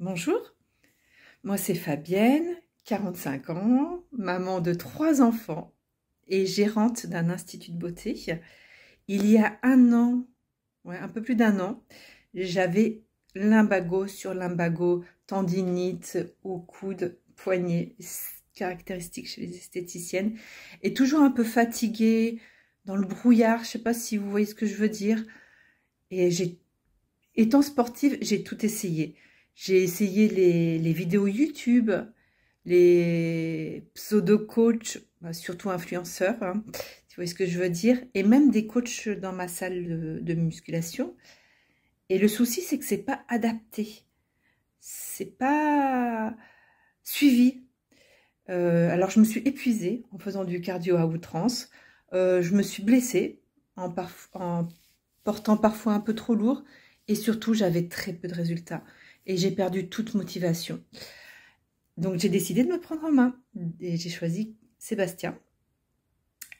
Bonjour, moi c'est Fabienne, 45 ans, maman de 3 enfants et gérante d'un institut de beauté. Il y a un an, un peu plus d'un an, j'avais lumbago sur lumbago, tendinite au coude, poignet, caractéristique chez les esthéticiennes, et toujours un peu fatiguée, dans le brouillard, je ne sais pas si vous voyez ce que je veux dire. Et étant sportive, j'ai tout essayé. J'ai essayé les vidéos YouTube, les pseudo-coachs, surtout influenceurs, hein, tu vois ce que je veux dire, et même des coachs dans ma salle de musculation. Et le souci, c'est que c'est pas adapté, c'est pas suivi. Alors, je me suis épuisée en faisant du cardio à outrance. Je me suis blessée en portant parfois un peu trop lourd. Et surtout, j'avais très peu de résultats. Et j'ai perdu toute motivation. Donc, j'ai décidé de me prendre en main. Et j'ai choisi Sébastien.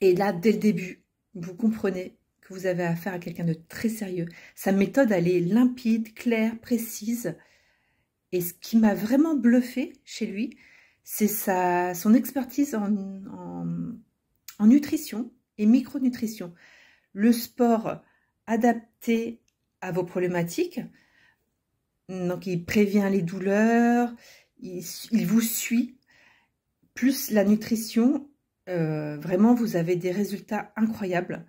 Et là, dès le début, vous comprenez que vous avez affaire à quelqu'un de très sérieux. Sa méthode, elle est limpide, claire, précise. Et ce qui m'a vraiment bluffé chez lui, c'est son expertise en nutrition et micronutrition. Le sport adapté à vos problématiques. Donc, il prévient les douleurs, il vous suit. Plus la nutrition, vraiment, vous avez des résultats incroyables.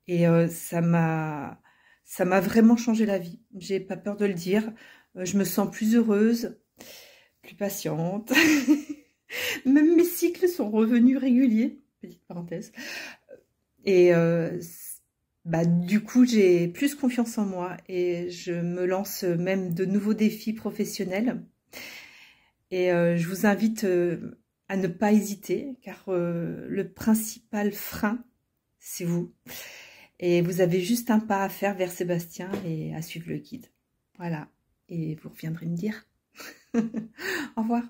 Et ça m'a vraiment changé la vie. J'ai pas peur de le dire. Je me sens plus heureuse, plus patiente. Même mes cycles sont revenus réguliers, petite parenthèse. Et du coup, j'ai plus confiance en moi et je me lance même de nouveaux défis professionnels. Et je vous invite à ne pas hésiter, car le principal frein, c'est vous. Et vous avez juste un pas à faire vers Sébastien et à suivre le guide. Voilà. Et vous reviendrez me dire. Au revoir.